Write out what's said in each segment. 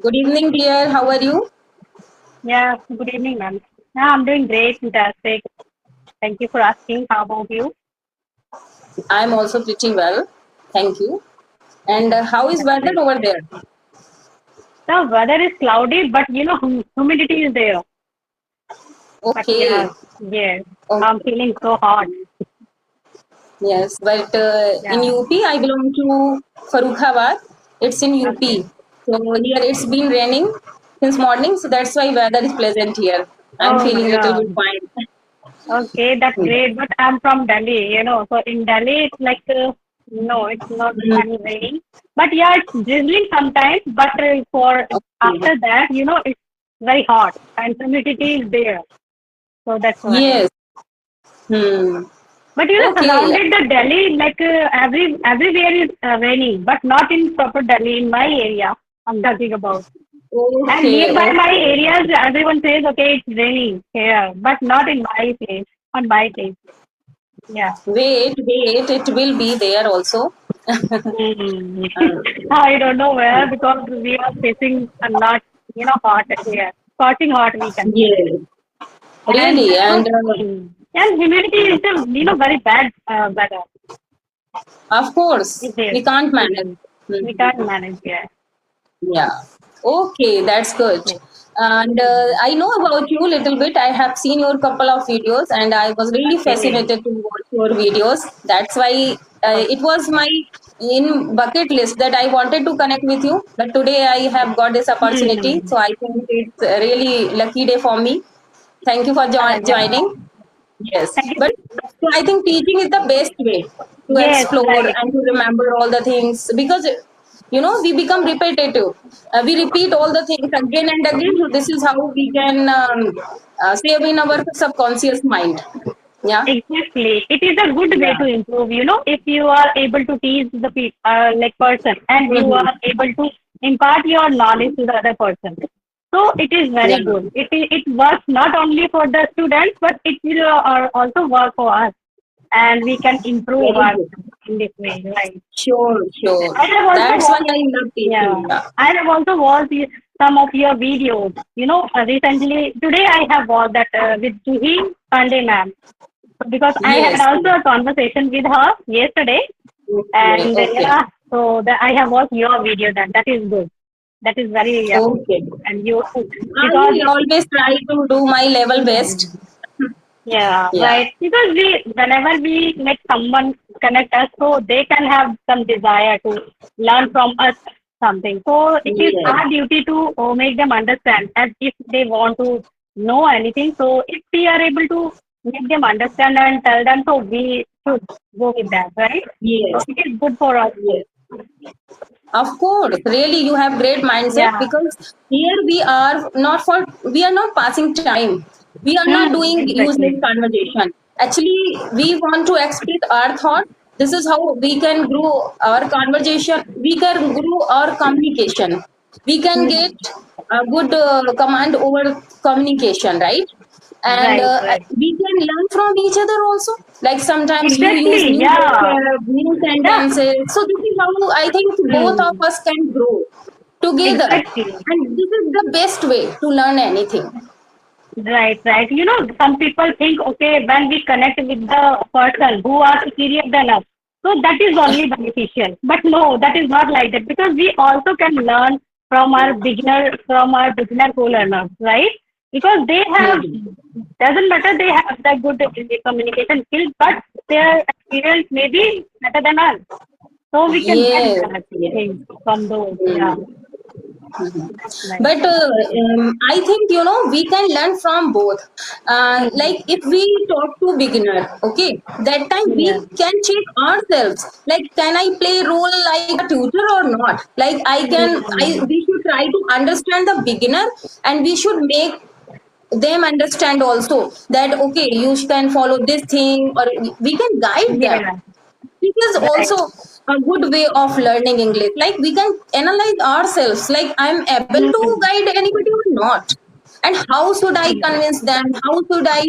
Good evening, dear. How are you? Yeah, good evening, ma'am. Yeah, I'm doing great, fantastic. Thank you for asking. How about you? I'm also pretty well. Thank you. And how is That's weather great. over there? The weather is cloudy, but humidity is there. But Okay. yeah, yes, I'm Okay. feeling so hot. Yes, but in Yeah, UP, I belong to Farukhabad. It's in okay. UP. So here it's been raining since morning, so that's why weather is pleasant here. I'm Oh my feeling little bit God. fine. Okay, that's great. But I'm from Delhi. So in Delhi, it's like, no, it's not Mm, any raining. But yeah, it's drizzling sometimes. But for okay. after that, it's very hot and humidity is there. So that's why. Yes. Hmm. But Okay. surrounded the Delhi, like everywhere is raining, but not in proper Delhi, in my area. I'm talking about. And Okay. nearby my Okay. areas, everyone says, okay, it's raining here, but not in my place, on my place. Yeah. Wait, wait. It will be there also. Hmm. Uh, I don't know where because we are facing a lot, hot here, scorching hot, we can say. yes. And Really, and and humidity is the very bad weather. of course, It is. we can't manage. Hmm. We can't Mhm. manage. Yeah. Yeah. Okay, that's good. Yes. And I know about you a little bit. I have seen your couple of videos, and I was really Okay. fascinated to watch your videos. That's why it Okay. was my in bucket list that I wanted to connect with you. But today I have got this opportunity, Hmm. so I think it's a really lucky day for me. Thank you for Yeah. joining. Yes, Thank but you. so I think teaching is the best way to Yes, explore right. and to remember all the things because we become repetitive. We repeat all the things again and again. So this is how we can save in our subconscious mind. Yeah, Exactly. It is a good way yeah, to improve, if you are able to teach the like person and you hmm, are able to impart your knowledge to the other person. So it is yeah, very good. It works not only for the students, but it will also work for us and we can improve very our good. in this way, right? Sure, sure. I have also That's why watched, I love yeah, teaching. Yeah. I have also watched some of your videos. Recently, today I have watched that with Juhi Pandey ma'am because I had Yes. also a conversation with her yesterday, Okay. and Okay. yeah, so I have watched your video. That is good. That is very Okay. and you I because will always try to do my level best. yeah, Yeah. right. Because whenever we make someone connect us, so they can have some desire to learn from us something. So it is Yes. our duty to make them understand as if they want to know anything. So if we are able to make them understand and tell them, so we should go with that, right? So Yes. it is good for us too. Yes. Of course, really, you have great mindset Yeah. because here we are not passing time. We are not doing useless Exactly. conversation. Actually, we want to express our thought. This is how we can grow our conversation. We can grow our communication. We can get Hmm. a good command over communication, right? And Right, right. we can learn from each other also. Like sometimes you use Exactly. new Yeah. vocab, new Yeah. sentences. So this is how I think both of Hmm. us can grow together, Exactly. and this is the best way to learn anything. Right, right. Some people think, okay, when we connect with the person who are superior than us, so that is only beneficial. But no, that is not like that because we also can learn from our beginner co-learners, right? Because they have, Mhm. doesn't matter they have the good communication skills, but their experience may be better than us. So we can get Yes, that yes. thing from those. Yeah, Mhm. Mhm. that's right. But I think we can learn from both. Like Hmm. if we talk to beginner, okay, that time we Yeah. can check ourselves. Like, can I play role like a tutor or not? Like Hmm. we should try to understand the beginner, and we should make them understand also that okay, you can follow this thing, or we can guide them. Yeah. This is Right. also a good way of learning English. Like we can analyze ourselves, like I'm able to Hmm. guide anybody or not, and how should I convince them, how should I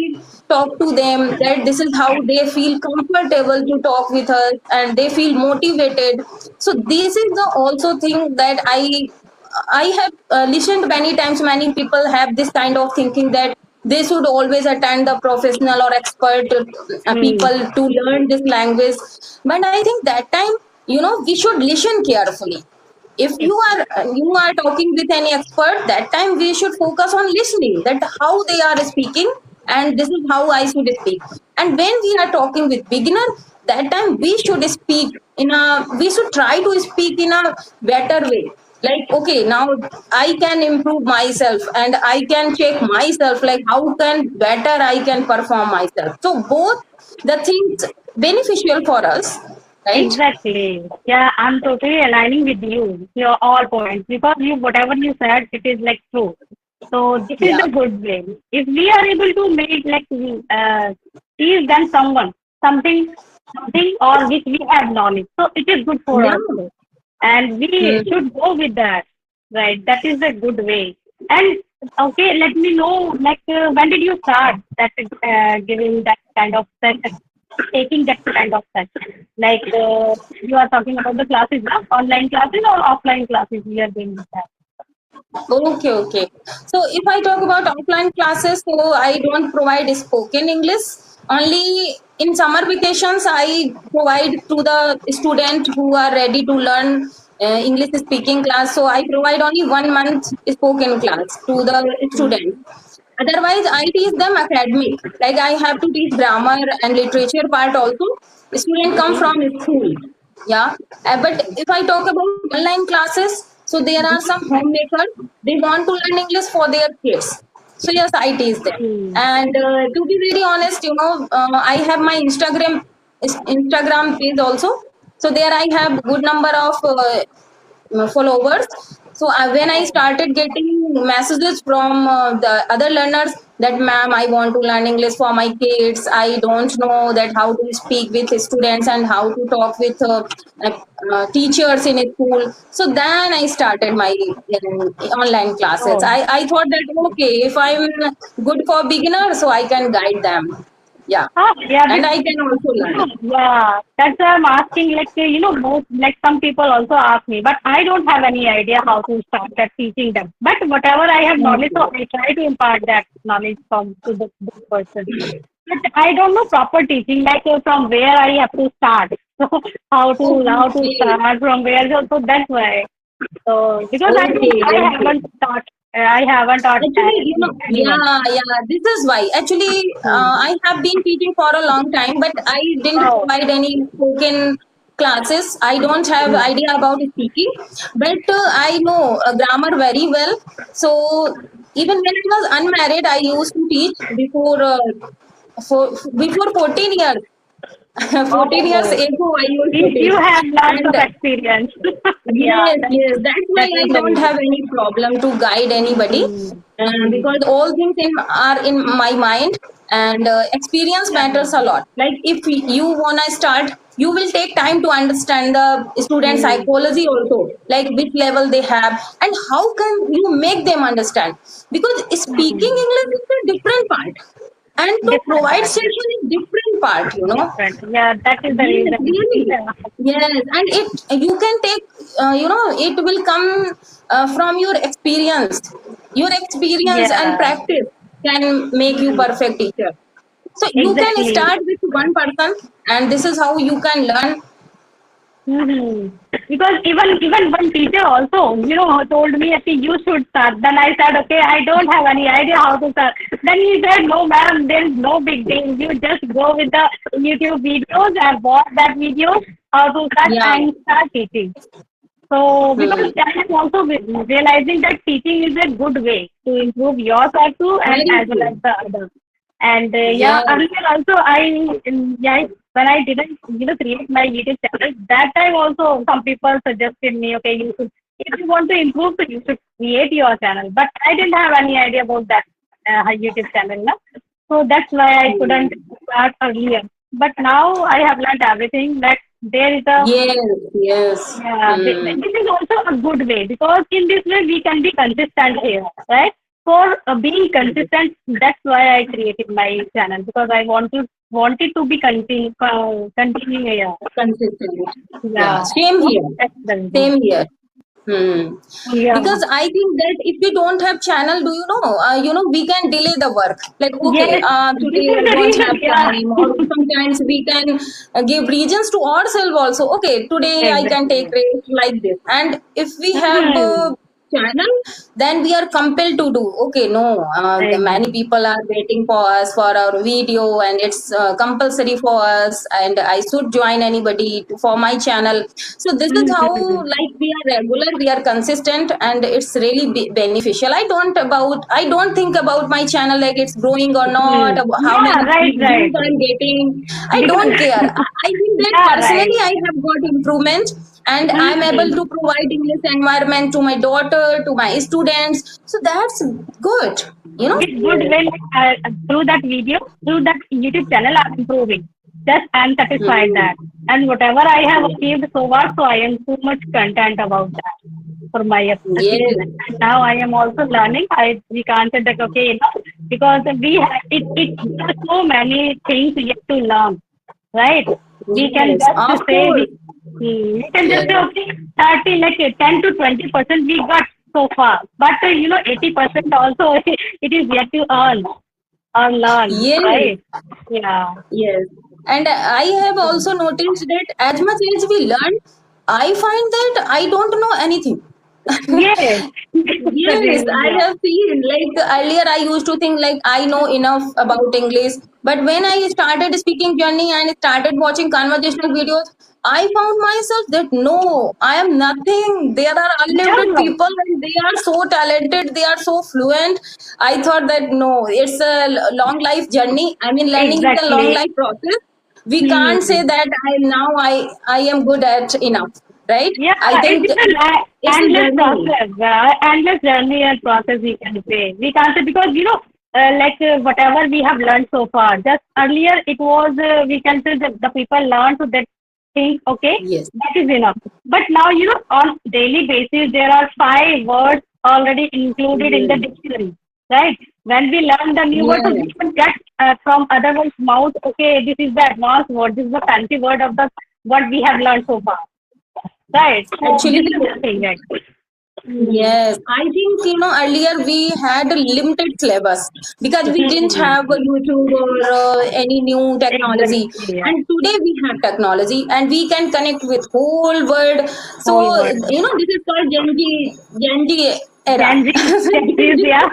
talk to them that this is how they feel comfortable to talk with us and they feel motivated. So this is the also thing that I I have listened many times. Many people have this kind of thinking that they should always attend the professional or expert Hmm. people to learn this language. But I think that time, we should listen carefully. If Yes. you are talking with any expert, that time we should focus on listening, that how they are speaking, and this is how I should speak. And when we are talking with beginner, that time we should try to speak in a better way. Like, okay, now I can improve myself and I can check myself, like how can better I can perform myself. So both the things beneficial for us, right? Exactly. Yeah, I'm totally aligning with you, your all points, because you whatever you said, it is like true. So this is Yeah. the good way. If we are able to make like teach them something or which we have knowledge, so it is good for Yeah. us too. And we Hmm. should go with that, right? That is a good way. And okay, let me know like when did you start that giving that kind of taking that kind of session? Like you are talking about the classes, now, online classes or offline classes we are doing with that. Okay, okay. So if I talk about offline classes, so I don't provide spoken English. Only in summer vacations, I provide to the student who are ready to learn English speaking class. So I provide only 1 month spoken class to the student. Otherwise, I teach them academic. Like I have to teach grammar and literature part also. Student come from school. Yeah. But if I talk about online classes, so there are some homemakers. They want to learn English for their kids. So yes, I teach them. Hmm. And to be very honest, I have my Instagram page also. So there I have good number of followers. So when I started getting messages from the other learners that, ma'am, I want to learn English for my kids, I don't know that how to speak with students and how to talk with teachers in a school. So then I started my online classes. Oh. I thought that, okay, if I'm good for beginners, so I can guide them. Yeah. Yeah, And I can also learn. yeah. That's why I'm asking. Like most like some people also ask me, but I don't have any idea how to start that teaching them. But whatever I have knowledge, so I try to impart that knowledge from to the this person. But I don't know proper teaching, like from where I have to start. So how to Okay. start from where? So that's why. So because Okay. Okay. I haven't taught Actually, anyone. yeah, this is why. Actually, Hmm. I have been teaching for a long time, but I didn't Oh. provide any spoken classes. I don't have Hmm. idea about speaking, but I know grammar very well. So even when I was unmarried, I used to teach before 14 years. 14 years Oh. ago, I used to You teach, have lots of and experience. Yeah, yes, yes, that's why that is I the don't have reason. any problem to guide anybody, Hmm. because all things are in my mind, and experience Yeah. matters a lot. Like if you wanna start, you will take time to understand the student Hmm. psychology also, like which level they have, and how can you make them understand? Because speaking Hmm. English is a different part, and to Different provide part. Yeah. session is different part. Different. Yeah, that is the Yes, reason. really. Yeah. Yes, and you can take, it will come from your experience. Your experience and Yeah. practice can make you Hmm. perfect teacher. So you can Exactly. start with one person, and this is how you can learn. Hmm. Because even one teacher also, told me, okay, you should start. Then I said, okay, I don't have any idea how to start. Then he said, no, ma'am, there is no big deal. You just go with the YouTube videos and watch that video how to start Yeah. and start teaching. So because Hmm. I am also realizing that teaching is a good way to improve yourself too and Very as well as true. the others. And yeah, Yes. earlier also yeah, when I didn't create my YouTube channel, that time also some people suggested me, okay, you should, if you want to improve, so you should create your channel. But I didn't have any idea about that YouTube channel, no? So that's why I couldn't Hmm. start earlier. But now I have learned everything. That there is a Yes. Yes. yeah, Hmm. this is also a good way because in this way we can be consistent here, right? For being consistent, that's why I created my channel because I wanted to be continuing here. Consistent. Yeah. Yeah, Same so here. that's the reason. Same here. Hmm. Yeah. Because I think that if we don't have channel, do you know, we can delay the work. Like, okay, Yes, this today is I the don't reason. have Yeah. time, or sometimes we can give reasons to ourselves also. Okay, today I can take Exactly. rest like this. And if we have Hmm. channel, then we are compelled to do. Okay, no, the many Exactly. people are waiting for us for our video, and it's compulsory for us. And I should join anybody for my channel. So this is how, Hmm. like, we are regular, we are consistent, and it's really beneficial. I don't think about my channel like it's growing or not, Hmm. how Yeah, many right, views right. I'm getting. I Because, don't care. I think that yeah, right. personally I have got improvement, and I'm able Hmm. to provide English environment to my daughter, to my students. So that's good, you know. It's good when through that video, through that YouTube channel, I'm improving. Just I'm satisfied Hmm. that. And whatever I have achieved so far, so I am too much content about that for my Yes. achievement. And now I am also learning. I we can't say that okay, because we have there are so many things yet to learn, right? We can Yes, just of say course. we can just Yes. say okay, 30 like 10 to 20% we got so far, but 80% also it is yet to earn or learn, Yes. right? Yeah. Yes. And I have also noticed that as much as we learn, I find that I don't know anything. Yes. The Yes, reason, I yeah. have seen. Like earlier, I used to think like I know enough about English, but when I started speaking journey and started watching conversational videos, I found myself that no, I am nothing. There are unlimited Yeah. people and they are so talented. They are so fluent. I thought that no, it's a long life journey. I mean, learning is a long Exactly. life process. We can't say Hmm. that I am good at enough, right? Yeah, I it think is an it's a endless journey. process, endless journey and process we can say. We can't say because whatever we have learned so far. Just earlier it was we can say that the people learn to that think okay Yes. that is enough. But now on daily basis there are 5 words already included in the Yes. dictionary, right? When we learn the new word, so we Yes. can get from other one's mouth. Okay, this is the advanced word. This is the fancy word of the what we have learned so far. Right. So this Actually, is the thing, right? Hmm. yes. I think, earlier we had a limited syllabus because we didn't Hmm. have a YouTube or any new technology. Exactly. Yeah. And today we have technology and we can connect with whole world. So, Whole world. this is called Gen Z era. Gen Z, Gen Z, yeah.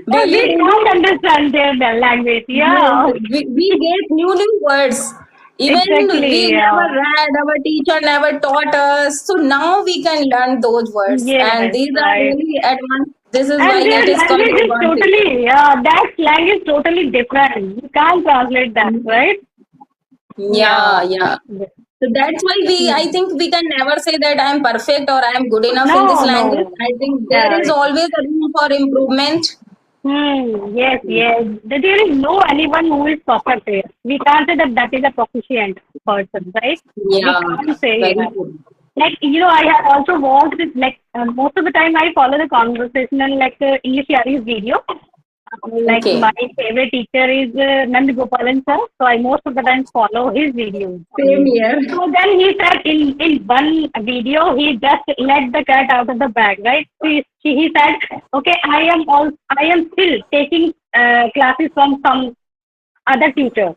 We we, can't understand their language. Yes, Yeah. we get new words. Even we Exactly. never Yeah. read, our teacher never taught us. So now we can learn those words, and Yes. these are Right. really advanced. This is why And their it is called language is advanced. totally, yeah, that slang is totally different. You can't translate that, right? Yeah, Yeah. yeah. So that's why I think we can never say that I am perfect or I am good enough in this No, language. no. I think there Yeah. is always a room for improvement. Yes, yes. There is no anyone who is perfect here. We can't say that that is a proficient person, right? We Yeah, can't say very that. good. Like, I have also watched it, like, most of the time I follow the conversational, like, English series video. Like, Okay. my favorite teacher is Nand Gopalan sir, so I most of the time follow his videos Same only. here. So then he said in one video he just let the cat out of the bag, right? He said, okay, I am still taking classes from some other tutor.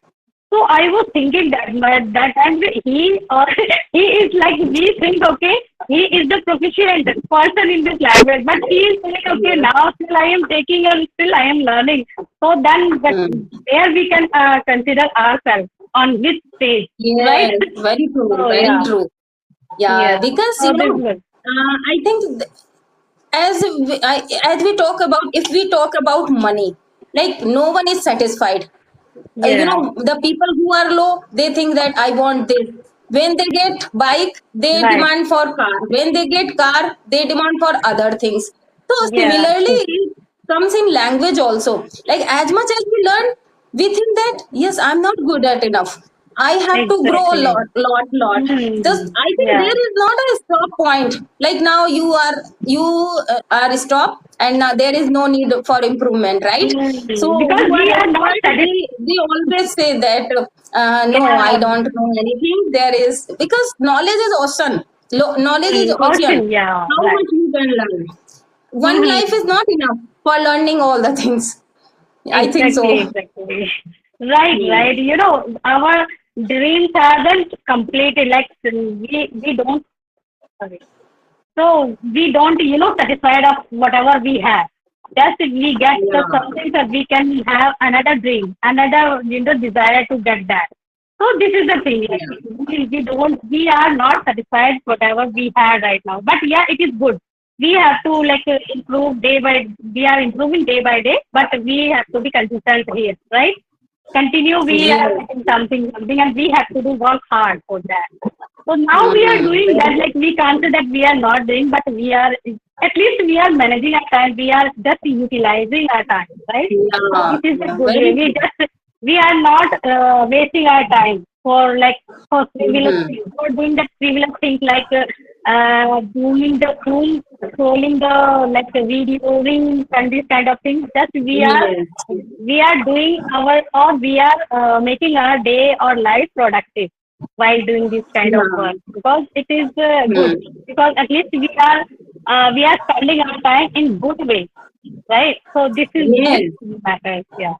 So I was thinking that that time he or he is like we think okay he is the proficient person in this language, but he is saying okay Yes. now still I am taking and still I am learning. So then that Mm. there we can consider ourselves on which stage, right? Yes, very true, So very yeah, true. Yeah, yeah. because So this is good. I think as we talk about, if we talk about money, like no one is satisfied. Yeah, The people who are low, they think that I want this. When they get bike, they right. demand for car. When they get car, they demand for other things. So Yeah, similarly, it comes in language also. Like as much as we learn, we think that yes, I'm not good at enough. I have to grow a exactly. lot, lot, lot. Just Hmm. I think Yeah. there is not a stop point. Like now you are stop, and now there is no need for improvement, right? So Because who are we are not expert, satisfied. they always say that no, I Yeah, don't know anything. There is, because knowledge is awesome. Knowledge is optional. Ocean, yeah, How right. much you can learn? One life is Mm-hmm. not enough for learning all the things. I think Exactly, so. exactly. Right, Hmm. right. Our dreams haven't completed. Like we don't. Sorry. So we don't, satisfied of whatever we have. Just if we get the Yeah. something that we can have another dream, another desire to get that. So this is the thing. Like Yeah. we are not satisfied whatever we had right now. But yeah, it is good. We have to like improve day by. We are improving day by day, but we have to be consistent here, right? Continue. We are Yes. getting something, and we have to do work hard for that. So now we are Hmm. doing that. Like we can't say that we are not doing, but we are at least we are managing our time. We are just utilizing our time, right? So Yeah. this is a Yeah. good way. Very true. We are not wasting our time for like for frivolous Hmm. things. For doing that frivolous things like doing the doom, scrolling the like the video reels and this kind of things. Just Yes. we are doing our or we are making our day or life productive while doing this kind of Yeah. work because it is good Hmm. because at least we are spending our time in good way, right? So this Yes. matters. Yeah.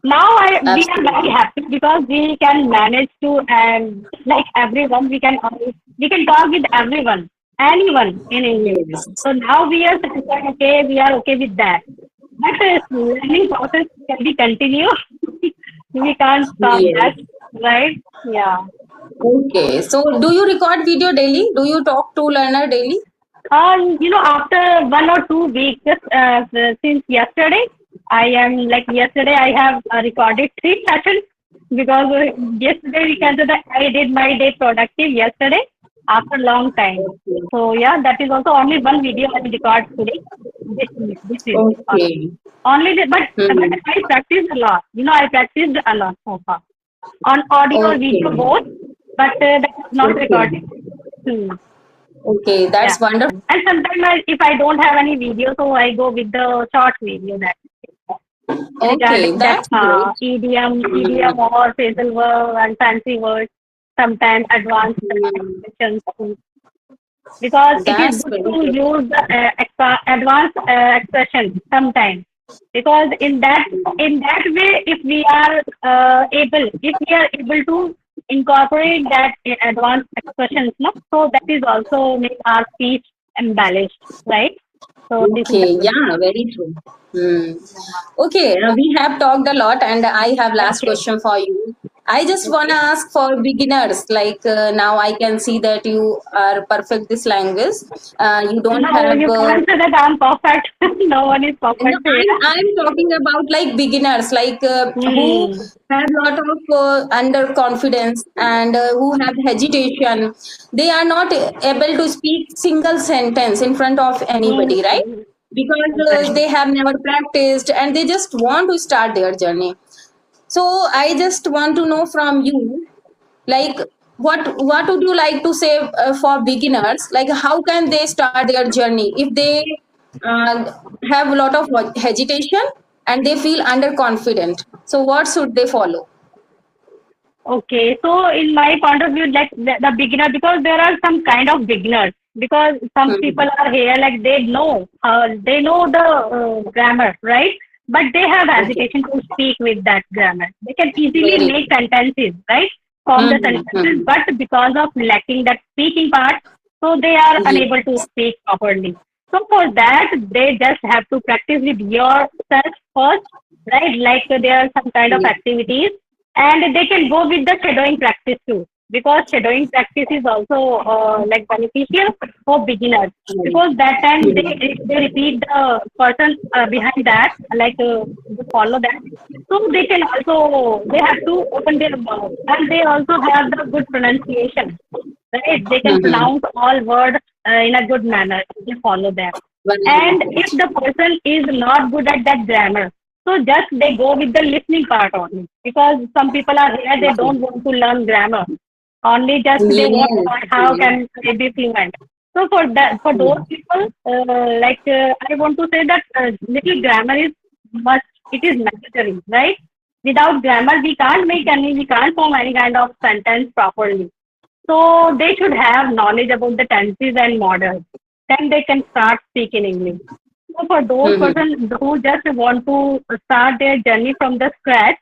Now we are very Absolutely. happy because we can manage to and like everyone we can talk with everyone, anyone in English. Yes. So now we are satisfied. Okay, we are okay with that. But learning process can be continued. We can't stop that, Yes. right? Yeah. Okay. So, do you record video daily? Do you talk to learner daily? After 1 or 2 weeks, just since yesterday, I am like yesterday I have recorded 3 sessions because yesterday we can say that I did my day productive yesterday after long time. Okay. So yeah, that is also only one video I will record today. This is Okay. only but Hmm. I practiced a lot. I practiced a lot so far on audio or video Okay. both, but that is not recorded. Okay. Hmm. Okay. Yeah. That's wonderful. And sometimes if I don't have any video, so I go with the short video that Okay. regarding that That's great. Hmm. idiom or phrasal verb and fancy words, sometimes advanced Hmm. expressions because it is That's good very to good. use the advanced expression sometimes because in that way if we are able to incorporate that in advanced expressions no? So that is also make our speech embellished, right? So this is the Okay, good thing. yeah, very true. Hmm. Okay, we have talked a lot, and I have last Okay, question for you. I just wanna okay. ask for beginners. Like now, I can see that you are perfect this language. You don't No, have. you can't say that I'm perfect. No one is No, perfect here. I'm talking about like beginners, like who Hmm. have lot of underconfidence and who have hesitation. They are not able to speak single sentence in front of anybody, right? Hmm. Because Right. they have never practiced and they just want to start their journey. So I just want to know from you, like what would you like to say for beginners? Like how can they start their journey if they uh, have a lot of hesitation and they feel underconfident? So what should they follow? Okay, so in my point of view, like the beginner, because there are some kind of beginners, because some Hmm. people are here, like they know the grammar, right? But they have Okay. hesitation to speak with that grammar. They can easily Very make true. sentences, right? Form the Hmm. sentences, Hmm. but because of lacking that speaking part, so they are Yes. unable to speak properly. So for that, they just have to practice with yourself first, right? Like there are some kind of Yes. activities and they can go with the shadowing practice too because shadowing practice is also like beneficial for beginners Yes. because that time Hmm. they repeat the person behind that like they follow that so they can also they have to open their mouth and they also have the good pronunciation, right? They can Hmm. pronounce all words in a good manner if they follow them. Very And if the person is not good at that grammar, so just they go with the listening part only. Because some people are here, they good. don't want to learn grammar. Only just they want to Yes. learn how Yes. can they be fluent. So for those Hmm. people, I want to say that little grammar is must. It is necessary, right? Without grammar, we can't form any kind of sentence properly. So they should have knowledge about the tenses and models. Then they can start speaking English. So for those Mm-hmm. persons who just want to start their journey from the scratch,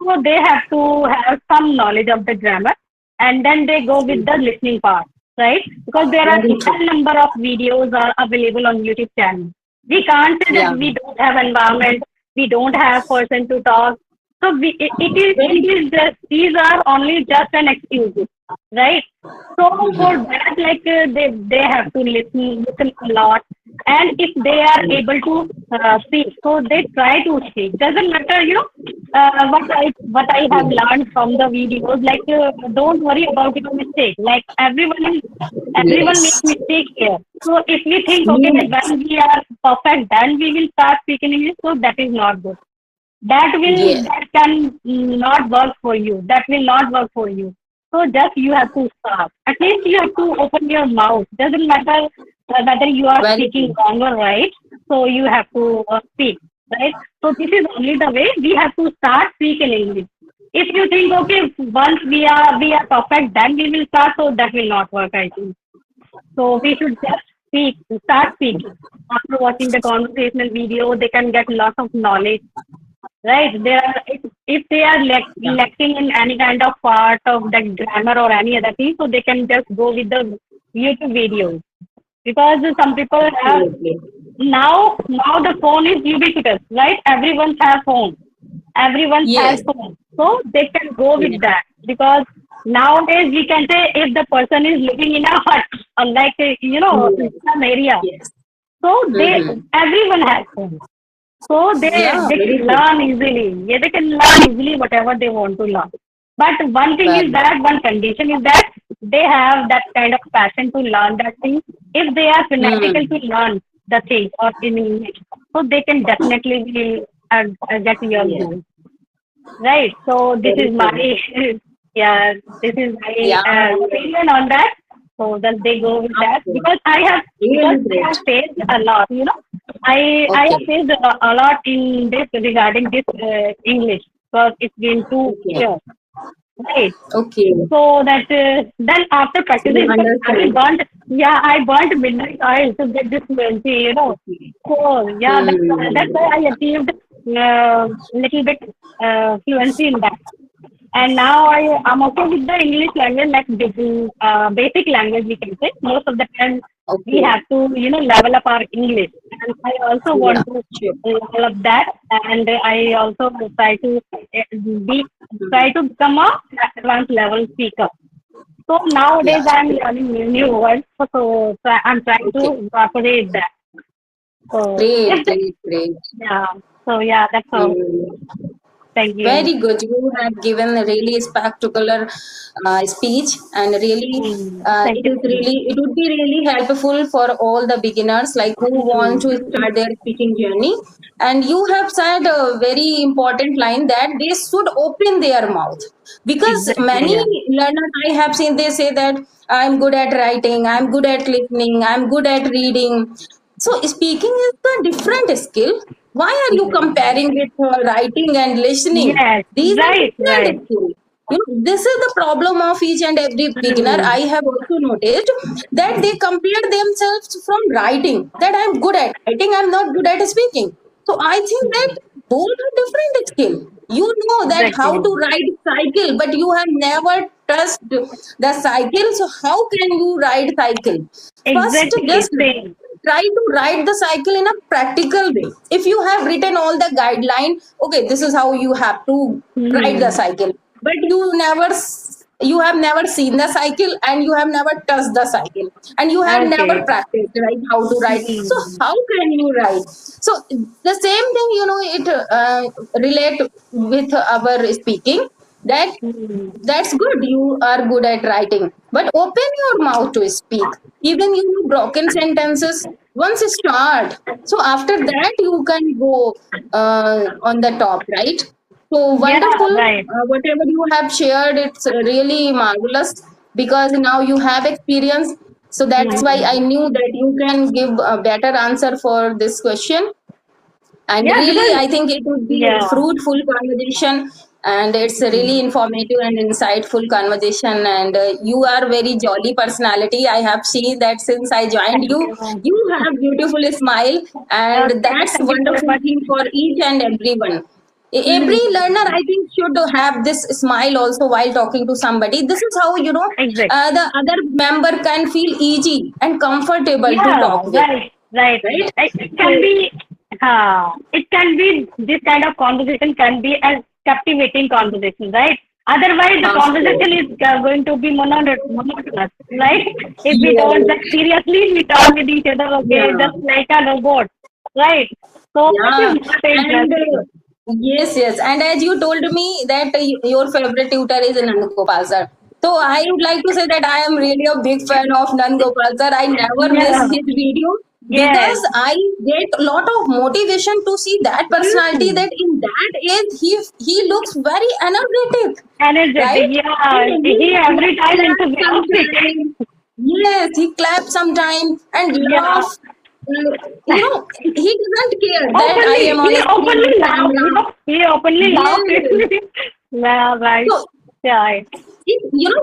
so they have to have some knowledge of the grammar, and then they go with the listening part, right? Because there are Very true. n number of videos are available on YouTube channel. We can't say that Yeah. we don't have environment, we don't have person to talk. So it Very is just these are only just an excuse, right? So for true. that, like they have to listen a lot, and if they are able to speak, so they try to speak. Doesn't matter, what I have learned from the videos. Like don't worry about your mistake. Like everyone makes Yes. mistake here. So if we think okay Yes. when we are perfect, then we will start speaking English. So that is not good. Yes. That can not work for you. That will not work for you. So just you have to start. At least you have to open your mouth. Doesn't matter whether you are Very speaking true. wrong or right. So you have to speak, right? So this is only the way we have to start speaking English. If you think okay, once we are perfect, then we will start. So that will not work, I think. So we should just start speaking. After watching the conversational video, they can get lots of knowledge. Right. If they are Yeah. lacking in any kind of part of the grammar or any other thing, so they can just go with the YouTube videos. Because some people have Absolutely. now the phone is ubiquitous, right? Everyone has Yes. phone. So they can go Yes. with that. Because nowadays we can say if the person is living in a hut, like in Yes. some area, Yes. so they Mm-hmm. everyone has phone. So Yeah. they Very can true. learn easily. Yeah, they can learn easily whatever they want to learn. But one thing is Very. that one condition is that they have that kind of passion to learn that thing. If they are fanatical to Mm. learn the thing or in English, so they can definitely will get your Yeah. goal. Right. So this Very is my true. yeah, this is my Yeah. opinion on that. So that they go with that Okay. because Really I great. have faced a lot. I have Okay. faced a lot in this regarding this English because it's been 2 years. Okay. Right. Okay. So that then after So you practicing, because I understand. burnt, yeah, I burnt midnight oil to get this fluency. Okay. So yeah, that's Hmm. why I achieved little bit fluency in that. And now I'm okay with the English language, like basic language we can say. Most of the time we Okay. have to level up our English, and I also Yeah. want to Sure. level up that, and I also try to be try Hmm. to become a advanced level speaker. So Yeah. nowadays I'm Sure. learning new words, so I'm trying to Okay. incorporate that. So Great. if the, Great. Great. yeah, so yeah, that's all. Hmm. Thank you. Very good. You have given a really spectacular speech, and really, Thank it you is so much. really, it would be really helpful for all the beginners, like who want to Mm, start their speaking journey. And you have said a very important line that they should open their mouth, because exactly, many yeah. learners I have seen, they say that I'm good at writing, I'm good at listening, I'm good at reading. So speaking is a different skill. Why are you Mm. comparing with writing and listening? Yes, These are right, right. different skills. This is the problem of each and every beginner. Mm, I have also noticed that they compare themselves from writing. That I'm good at writing, I'm not good at speaking. So I think that mm, those are different skills. You know that how exactly. to ride cycle, but you have never touched the cycle. So how can you ride cycle? First, Exactly, just same. try to ride the cycle in a practical way. If you have written all the guideline, okay, this is how you have to ride the Mm, cycle, but you have never seen the cycle, and you have never touched the cycle, and you have never okay. practiced, right, how to ride. So Mm, how can you ride? So the same thing, it relate with our speaking, that mm, that's good. You are good at writing, but open your mouth to speak. Even broken sentences, once start. So after that, you can go on the top, right? So yeah, wonderful. right. Whatever you have shared, it's really marvelous, because now you have experience. So that's why I Mm. knew that you can give a better answer for this question. And Yeah, really, because I think it would be a yeah. fruitful conversation. And it's a really Mm. informative and insightful conversation. And you are very jolly personality. I have seen that since I joined Thank you. you. You have beautiful smile, and Okay, that's thank you so wonderful much. thing for each and everyone. Every learner, Hmm. I think, should have this smile also while talking to somebody. This is how, Exactly. the other member can feel easy and comfortable to Yeah, talk with, right, right. right? It So, can be, it can be, this kind of conversation can be a captivating conversation, right? Otherwise, the of course. conversation is going to be monotonous, right? If we don't Yes. just seriously, we talk with each other, okay, Yeah. just like a robot, right? So it Yeah, is not and interesting. yes, yes. And as you told me that your favorite tutor is Nandgopal sir. So I would like to say that I am really a big fan of Nandgopal sir. I never miss Yeah, his video yes. because I get a lot of motivation to see that personality, Hmm. that in that age he looks very energetic, Energetic, right? yeah. And He every time clap enthusiastic. sometime. Yes, he claps sometime and Yeah. laugh. You know, he doesn't care that I Openly, am on he a screen openly with laughed, camera. he openly laughed. Yes. Yeah, right. So, Yeah.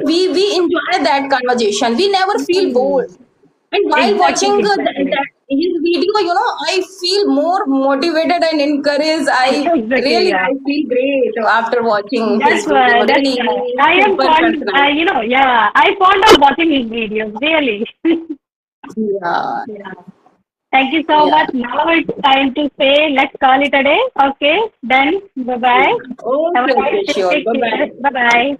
we enjoy that conversation. We never feel bored. Hmm. And while Exactly, watching exactly. that his video, I feel more motivated and encouraged. Exactly, yeah. I feel great after watching his That's video. why, that's Really, why. he is I am super fond, personal. yeah, I fond of watching his videos, really. Yeah, Yeah. Thank you so yeah, much. Now it's time to say, let's call it a day. Okay, then, bye bye. yeah. Have Okay, a nice okay, day. sure. Take Bye care. bye. Bye bye.